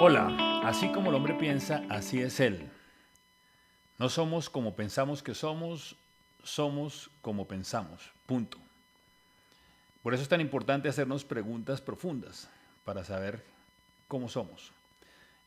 Hola, así como el hombre piensa, así es él. No somos como pensamos que somos, somos como pensamos. Punto. Por eso es tan importante hacernos preguntas profundas para saber cómo somos.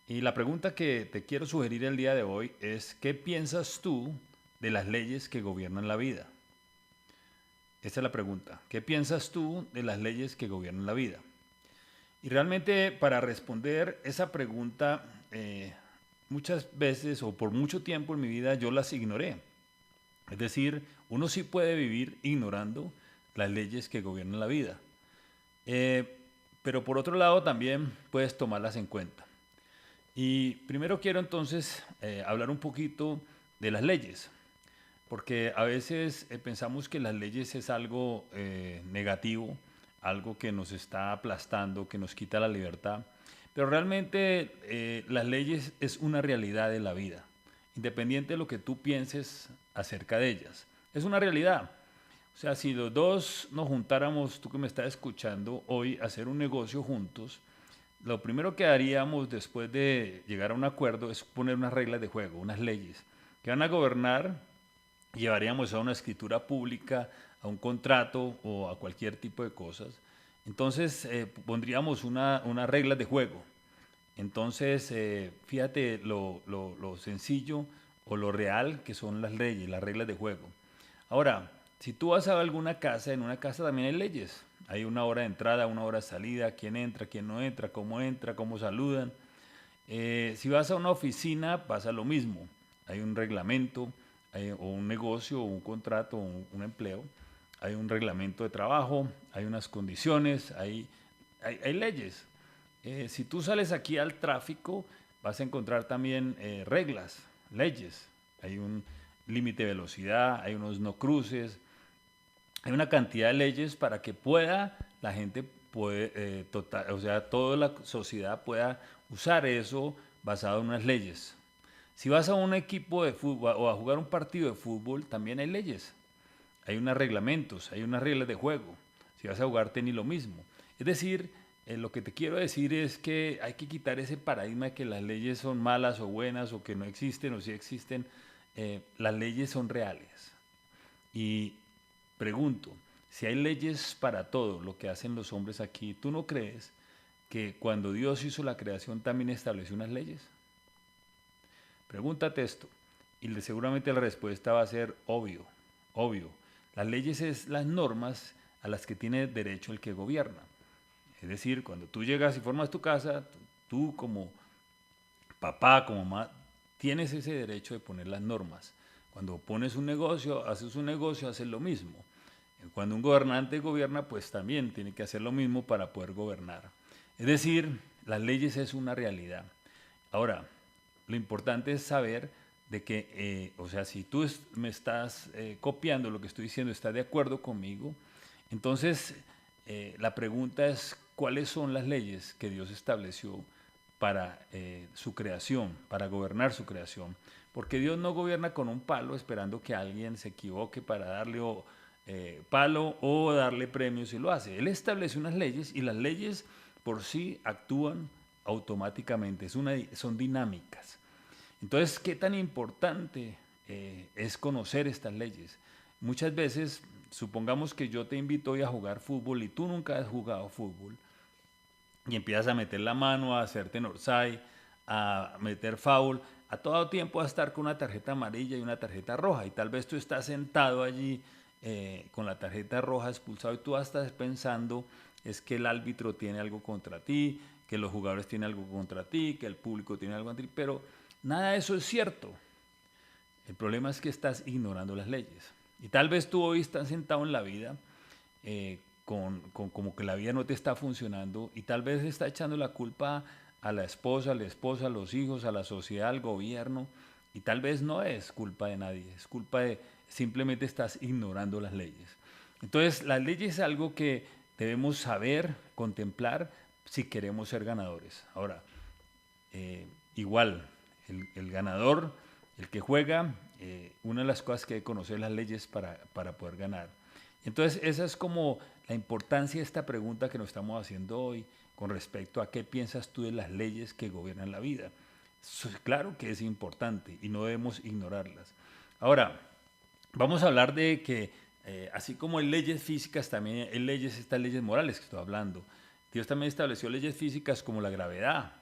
Y la pregunta que te quiero sugerir el día de hoy es, ¿qué piensas tú de las leyes que gobiernan la vida? Esta es la pregunta. ¿Qué piensas tú de las leyes que gobiernan la vida? Y realmente para responder esa pregunta, muchas veces o por mucho tiempo en mi vida yo las ignoré. Es decir, uno sí puede vivir ignorando las leyes que gobiernan la vida. Eh, pero por otro lado también puedes tomarlas en cuenta. Y primero quiero entonces hablar un poquito de las leyes, porque a veces pensamos que las leyes es algo negativo, algo que nos está aplastando, que nos quita la libertad, pero realmente las leyes es una realidad de la vida, independiente de lo que tú pienses acerca de ellas. Es una realidad. O sea, si los dos nos juntáramos, tú que me estás escuchando hoy, a hacer un negocio juntos, lo primero que haríamos después de llegar a un acuerdo es poner unas reglas de juego, unas leyes que van a gobernar. Llevaríamos a una escritura pública, a un contrato o a cualquier tipo de cosas. Entonces pondríamos unas reglas de juego. Entonces, fíjate lo sencillo o lo real que son las leyes, las reglas de juego. Ahora, si tú vas a alguna casa, en una casa también hay leyes. Hay una hora de entrada, una hora de salida, quién no entra, cómo saludan. Si vas a una oficina, pasa lo mismo. Hay un reglamento, o un negocio, o un contrato, o un empleo. Hay un reglamento de trabajo, hay unas condiciones, hay leyes. Si tú sales aquí al tráfico, vas a encontrar también reglas, leyes. Hay un límite de velocidad, hay unos no cruces, hay una cantidad de leyes para que pueda la gente puede, o sea, toda la sociedad pueda usar eso basado en unas leyes. Si vas a un equipo de fútbol o a jugar un partido de fútbol, también hay leyes, hay unos reglamentos, hay unas reglas de juego. Si vas a jugar tenis, lo mismo. Es decir, lo que te quiero decir es que hay que quitar ese paradigma de que las leyes son malas o buenas o que no existen o sí existen. Las leyes son reales. Y pregunto, si hay leyes para todo lo que hacen los hombres aquí, ¿tú no crees que cuando Dios hizo la creación también estableció unas leyes? Pregúntate esto y seguramente la respuesta va a ser obvio, obvio. Las leyes es las normas a las que tiene derecho el que gobierna. Es decir, cuando tú llegas y formas tu casa, tú como papá, como mamá, tienes ese derecho de poner las normas. Cuando pones un negocio, haces lo mismo. Cuando un gobernante gobierna, pues también tiene que hacer lo mismo para poder gobernar. Es decir, las leyes es una realidad. Ahora, lo importante es saber de que, o sea, si tú me estás copiando lo que estoy diciendo, estás de acuerdo conmigo, entonces la pregunta es, ¿cuáles son las leyes que Dios estableció para su creación, para gobernar su creación? Porque Dios no gobierna con un palo esperando que alguien se equivoque para darle palo o darle premios si lo hace. Él establece unas leyes y las leyes por sí actúan automáticamente, son dinámicas. Entonces, ¿qué tan importante es conocer estas leyes? Muchas veces, supongamos que yo te invito hoy a jugar fútbol y tú nunca has jugado fútbol y empiezas a meter la mano, a hacerte orsay, a meter foul, a todo tiempo a estar con una tarjeta amarilla y una tarjeta roja. Y tal vez tú estás sentado allí con la tarjeta roja expulsado y tú estás pensando es que el árbitro tiene algo contra ti, que los jugadores tienen algo contra ti, que el público tiene algo contra ti, pero nada de eso es cierto. El problema es que estás ignorando las leyes. Y tal vez tú hoy estás sentado en la vida como que la vida no te está funcionando y tal vez está echando la culpa a la esposa, a los hijos, a la sociedad, al gobierno y tal vez no es culpa de nadie, es culpa de simplemente estás ignorando las leyes. Entonces, las leyes es algo que debemos saber, contemplar si queremos ser ganadores. Ahora, igual, el ganador, el que juega, una de las cosas que hay que conocer las leyes para poder ganar. Entonces, esa es como la importancia de esta pregunta que nos estamos haciendo hoy. con respecto a qué piensas tú de las leyes que gobiernan la vida. Claro que es importante y no debemos ignorarlas. Ahora, vamos a hablar de que así como hay leyes físicas, también hay leyes, estas leyes morales que estoy hablando. Dios también estableció leyes físicas como la gravedad.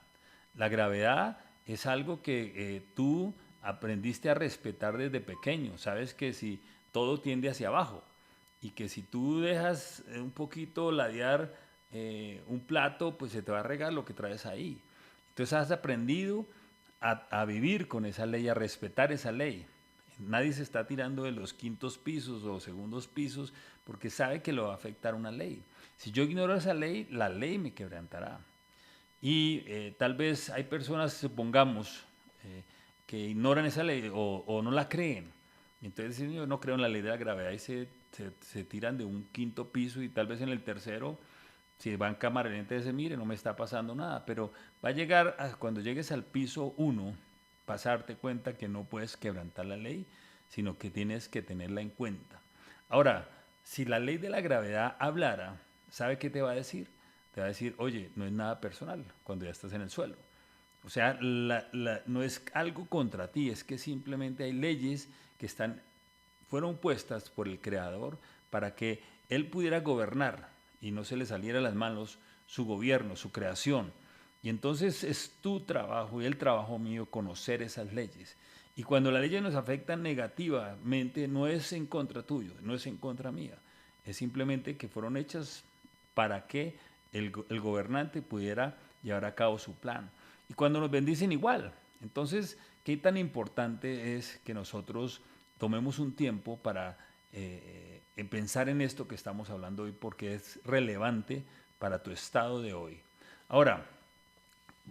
La gravedad es algo que tú aprendiste a respetar desde pequeño. Sabes que si todo tiende hacia abajo y que si tú dejas un poquito ladear un plato, pues se te va a regar lo que traes ahí. Entonces has aprendido a vivir con esa ley, a respetar esa ley. Nadie se está tirando de los quintos pisos o segundos pisos porque sabe que lo va a afectar una ley. Si yo ignoro esa ley, la ley me quebrantará. Y tal vez hay personas, supongamos, que ignoran esa ley o no la creen. Y entonces dicen, yo no creo en la ley de la gravedad y se tiran de un quinto piso y tal vez en el tercero, si van cámara lenta, dicen, mire, no me está pasando nada. Pero va a llegar, cuando llegues al piso 1, vas a darte cuenta que no puedes quebrantar la ley, sino que tienes que tenerla en cuenta. Ahora, si la ley de la gravedad hablara, ¿sabe qué te va a decir? Te va a decir, oye, no es nada personal cuando ya estás en el suelo. O sea, no es algo contra ti, es que simplemente hay leyes que fueron puestas por el Creador para que Él pudiera gobernar y no se le saliera a las manos su gobierno, su creación. Y entonces es tu trabajo y el trabajo mío conocer esas leyes. Y cuando las leyes nos afectan negativamente, no es en contra tuyo, no es en contra mía. Es simplemente que fueron hechas para que el gobernante pudiera llevar a cabo su plan. Y cuando nos bendicen igual. Entonces, ¿qué tan importante es que nosotros tomemos un tiempo para pensar en esto que estamos hablando hoy? Porque es relevante para tu estado de hoy. Ahora,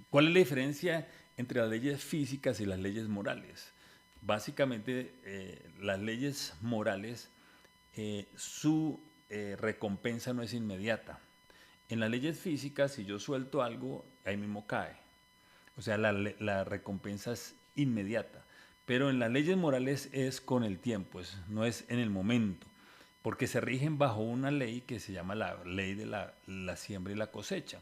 ¿cuál es la diferencia entre las leyes físicas y las leyes morales? Básicamente, las leyes morales, su recompensa no es inmediata. En las leyes físicas, si yo suelto algo, ahí mismo cae. O sea, la recompensa es inmediata. Pero en las leyes morales es con el tiempo, no es en el momento. Porque se rigen bajo una ley que se llama la ley de la siembra y la cosecha.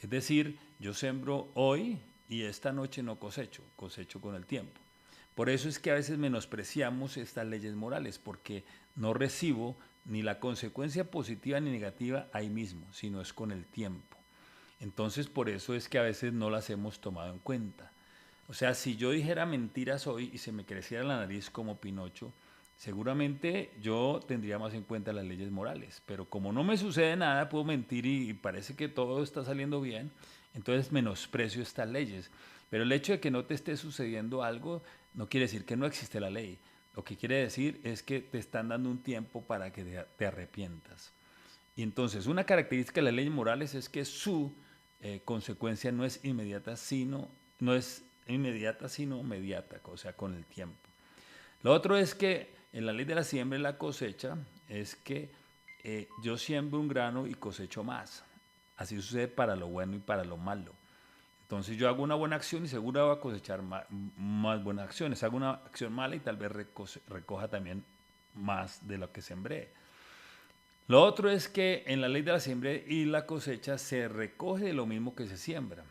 Es decir, yo sembro hoy y esta noche no cosecho, cosecho con el tiempo. Por eso es que a veces menospreciamos estas leyes morales, porque no recibo ni la consecuencia positiva ni negativa ahí mismo, sino es con el tiempo. Entonces, por eso es que a veces no las hemos tomado en cuenta. O sea, si yo dijera mentiras hoy y se me creciera la nariz como Pinocho, seguramente yo tendría más en cuenta las leyes morales. Pero como no me sucede nada, puedo mentir y parece que todo está saliendo bien, entonces menosprecio estas leyes. Pero el hecho de que no te esté sucediendo algo no quiere decir que no existe la ley. Lo que quiere decir es que te están dando un tiempo para que te arrepientas. Y entonces, una característica de las leyes morales es que su consecuencia no es inmediata, sino mediata, o sea, con el tiempo. Lo otro es que en la ley de la siembra y la cosecha es que yo siembro un grano y cosecho más. Así sucede para lo bueno y para lo malo. Entonces yo hago una buena acción y seguro voy a cosechar más buenas acciones. Hago una acción mala y tal vez recoja también más de lo que sembré. Lo otro es que en la ley de la siembra y la cosecha se recoge de lo mismo que se siembra.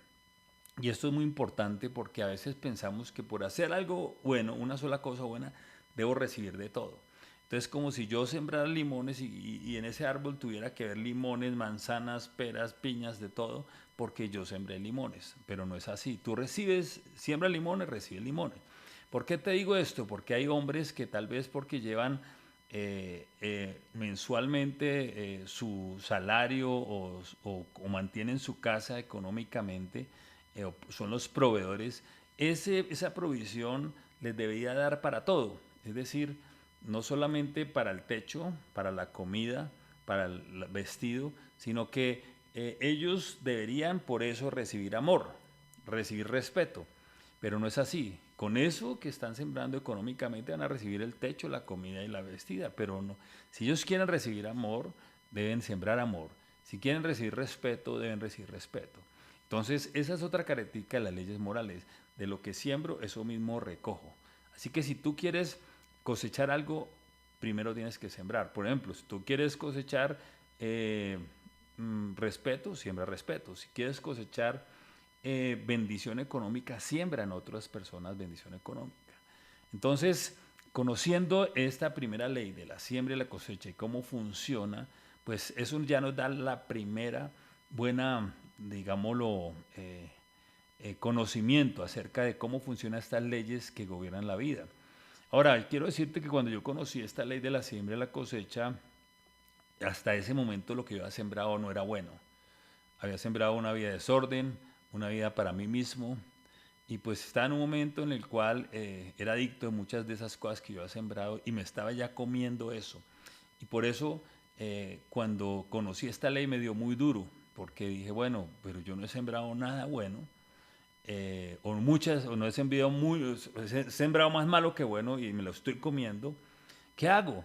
Y esto es muy importante porque a veces pensamos que por hacer algo bueno, una sola cosa buena, debo recibir de todo. Entonces, como si yo sembrara limones y en ese árbol tuviera que haber limones, manzanas, peras, piñas, de todo, porque yo sembré limones. Pero no es así. Tú siembra limones, recibes limones. ¿Por qué te digo esto? Porque hay hombres que tal vez porque llevan mensualmente su salario o mantienen su casa económicamente, son los proveedores, esa provisión les debería dar para todo, es decir, no solamente para el techo, para la comida, para el vestido, sino que ellos deberían por eso recibir amor, recibir respeto, pero no es así. Con eso que están sembrando económicamente van a recibir el techo, la comida y la vestida, pero no. Si ellos quieren recibir amor, deben sembrar amor. Si quieren recibir respeto, deben recibir respeto. Entonces, esa es otra característica de las leyes morales. De lo que siembro, eso mismo recojo. Así que si tú quieres cosechar algo, primero tienes que sembrar. Por ejemplo, si tú quieres cosechar respeto, siembra respeto. Si quieres cosechar bendición económica, siembra en otras personas bendición económica. Entonces, conociendo esta primera ley de la siembra y la cosecha y cómo funciona, pues eso ya nos da la primera buena, digámoslo, conocimiento acerca de cómo funcionan estas leyes que gobiernan la vida. Ahora, quiero decirte que cuando yo conocí esta ley de la siembra y la cosecha, hasta ese momento lo que yo había sembrado no era bueno. Había sembrado una vida de desorden, una vida para mí mismo, y pues estaba en un momento en el cual era adicto de muchas de esas cosas que yo había sembrado y me estaba ya comiendo eso. Y por eso cuando conocí esta ley me dio muy duro, porque dije, bueno, pero yo no he sembrado nada bueno, o no he sembrado, he sembrado más malo que bueno y me lo estoy comiendo. ¿Qué hago?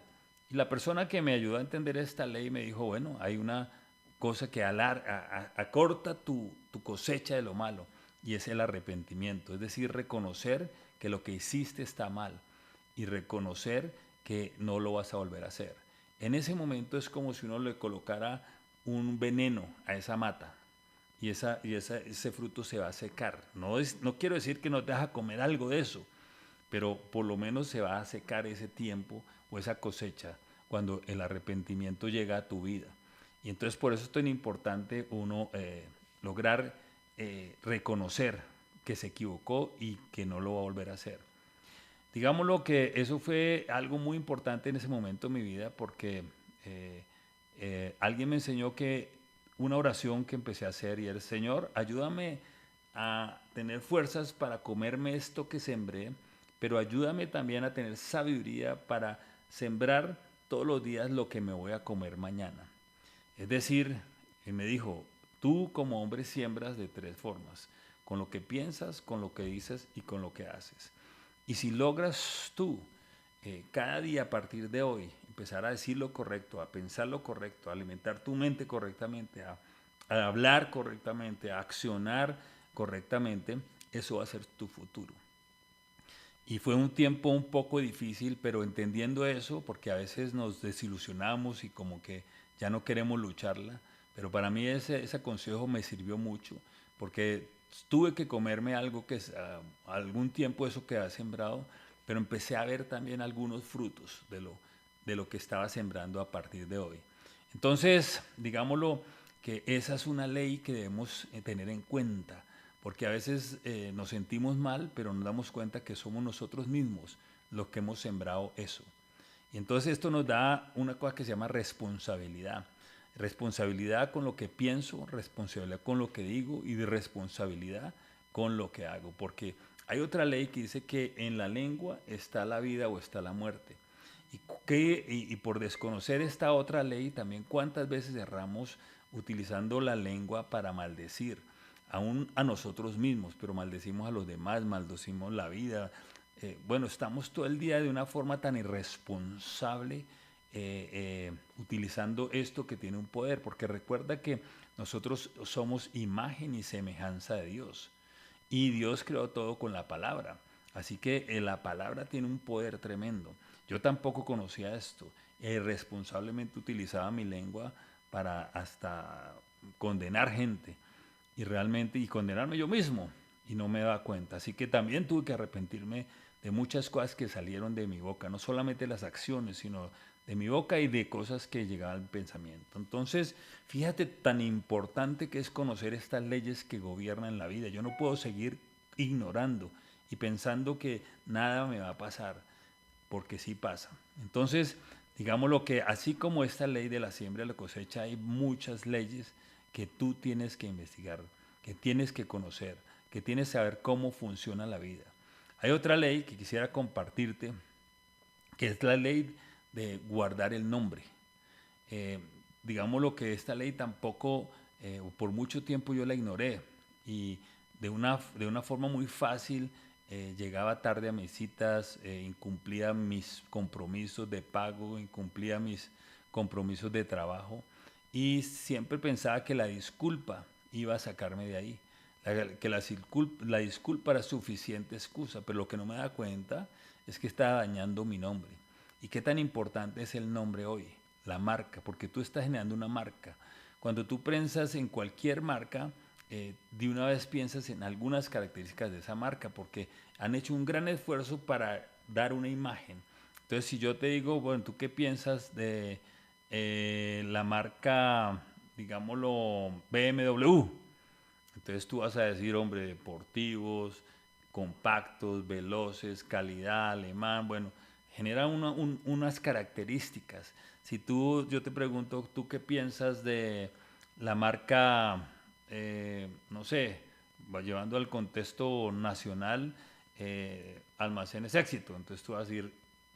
Y la persona que me ayudó a entender esta ley me dijo, bueno, hay una cosa que acorta tu cosecha de lo malo, y es el arrepentimiento, es decir, reconocer que lo que hiciste está mal y reconocer que no lo vas a volver a hacer. En ese momento es como si uno le colocara un veneno a esa mata y ese fruto se va a secar. No quiero decir que no te vas a comer algo de eso, pero por lo menos se va a secar ese tiempo o esa cosecha cuando el arrepentimiento llega a tu vida. Y entonces por eso es tan importante uno lograr reconocer que se equivocó y que no lo va a volver a hacer. Digámoslo que eso fue algo muy importante en ese momento de mi vida porque eh, alguien me enseñó que una oración que empecé a hacer y era, Señor, ayúdame a tener fuerzas para comerme esto que sembré, pero ayúdame también a tener sabiduría para sembrar todos los días lo que me voy a comer mañana. Es decir, él me dijo, tú como hombre siembras de tres formas, con lo que piensas, con lo que dices y con lo que haces. Y si logras tú cada día a partir de hoy empezar a decir lo correcto, a pensar lo correcto, a alimentar tu mente correctamente, a hablar correctamente, a accionar correctamente, eso va a ser tu futuro. Y fue un tiempo un poco difícil, pero entendiendo eso, porque a veces nos desilusionamos y como que ya no queremos lucharla, pero para mí ese consejo me sirvió mucho, porque tuve que comerme algo que algún tiempo eso que ha sembrado, pero empecé a ver también algunos frutos de lo que estaba sembrando a partir de hoy. Entonces, digámoslo, que esa es una ley que debemos tener en cuenta, porque a veces nos sentimos mal, pero nos damos cuenta que somos nosotros mismos los que hemos sembrado eso. Y entonces esto nos da una cosa que se llama responsabilidad. Responsabilidad con lo que pienso, responsabilidad con lo que digo y de responsabilidad con lo que hago. Porque hay otra ley que dice que en la lengua está la vida o está la muerte. Y por desconocer esta otra ley, también cuántas veces erramos utilizando la lengua para maldecir, aún a nosotros mismos, pero maldecimos a los demás, maldecimos la vida. Bueno, estamos todo el día de una forma tan irresponsable utilizando esto que tiene un poder, porque recuerda que nosotros somos imagen y semejanza de Dios, y Dios creó todo con la palabra. Así que la palabra tiene un poder tremendo. Yo tampoco conocía esto. Irresponsablemente utilizaba mi lengua para hasta condenar gente y realmente y condenarme yo mismo y no me daba cuenta. Así que también tuve que arrepentirme de muchas cosas que salieron de mi boca, no solamente las acciones, sino de mi boca y de cosas que llegaban al pensamiento. Entonces, fíjate tan importante que es conocer estas leyes que gobiernan la vida. Yo no puedo seguir ignorando y pensando que nada me va a pasar, porque sí pasa. Entonces, digámoslo que así como esta ley de la siembra y la cosecha, hay muchas leyes que tú tienes que investigar, que tienes que conocer, que tienes que saber cómo funciona la vida. Hay otra ley que quisiera compartirte, que es la ley de guardar el nombre. Eh, digámoslo que esta ley tampoco, por mucho tiempo yo la ignoré y de una forma muy fácil llegaba tarde a mis citas, incumplía mis compromisos de pago, incumplía mis compromisos de trabajo y siempre pensaba que la disculpa iba a sacarme de ahí, que la disculpa era suficiente excusa, pero lo que no me da cuenta es que estaba dañando mi nombre. ¿Y qué tan importante es el nombre hoy? La marca, porque tú estás generando una marca. Cuando tú piensas en cualquier marca, de una vez piensas en algunas características de esa marca, porque han hecho un gran esfuerzo para dar una imagen. Entonces, si yo te digo, bueno, ¿tú qué piensas de la marca, digámoslo, BMW? Entonces tú vas a decir, hombre, deportivos, compactos, veloces, calidad, alemán, bueno, genera unas características. Si yo te pregunto, ¿tú qué piensas de la marca, no sé, va llevando al contexto nacional, Almacenes Éxito? Entonces tú vas a decir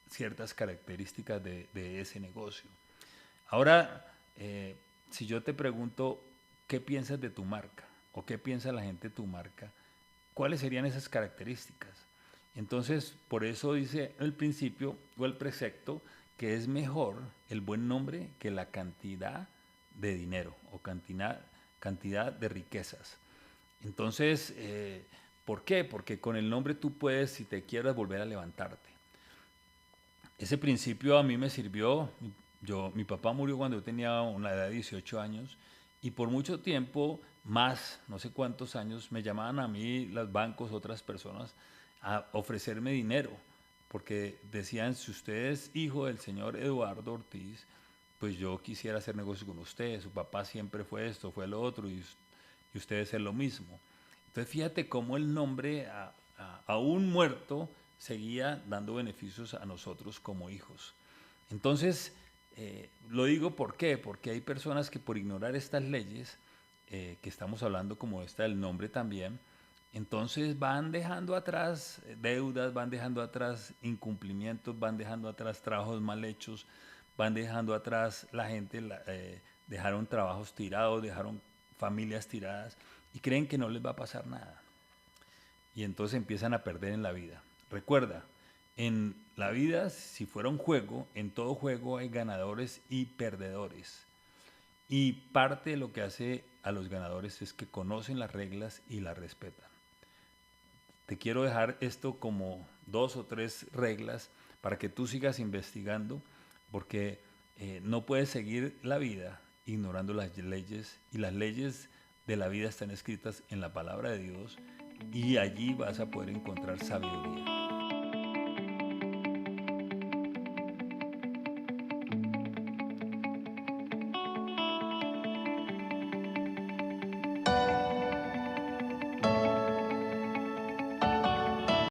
ciertas características de ese negocio. Ahora, si yo te pregunto, ¿qué piensas de tu marca? ¿O qué piensa la gente de tu marca? ¿Cuáles serían esas características? Entonces, por eso dice el principio o el precepto que es mejor el buen nombre que la cantidad de dinero o cantidad de riquezas. Entonces, ¿por qué? Porque con el nombre tú puedes, si te quieres, volver a levantarte. Ese principio a mí me sirvió. Mi papá murió cuando yo tenía una edad de 18 años y por mucho tiempo, más, no sé cuántos años, me llamaban a mí los bancos, otras personas, a ofrecerme dinero, porque decían, si usted es hijo del señor Eduardo Ortiz, pues yo quisiera hacer negocio con usted, su papá siempre fue esto, fue lo otro, y usted es lo mismo. Entonces fíjate cómo el nombre, a un muerto, seguía dando beneficios a nosotros como hijos. Entonces, lo digo ¿por qué? Porque hay personas que por ignorar estas leyes, que estamos hablando como esta del nombre también, entonces van dejando atrás deudas, van dejando atrás incumplimientos, van dejando atrás trabajos mal hechos, van dejando atrás la gente, dejaron trabajos tirados, dejaron familias tiradas y creen que no les va a pasar nada. Y entonces empiezan a perder en la vida. Recuerda, en la vida, si fuera un juego, en todo juego hay ganadores y perdedores. Y parte de lo que hace a los ganadores es que conocen las reglas y las respetan. Te quiero dejar esto como 2 o 3 reglas para que tú sigas investigando, porque no puedes seguir la vida ignorando las leyes, y las leyes de la vida están escritas en la palabra de Dios y allí vas a poder encontrar sabiduría.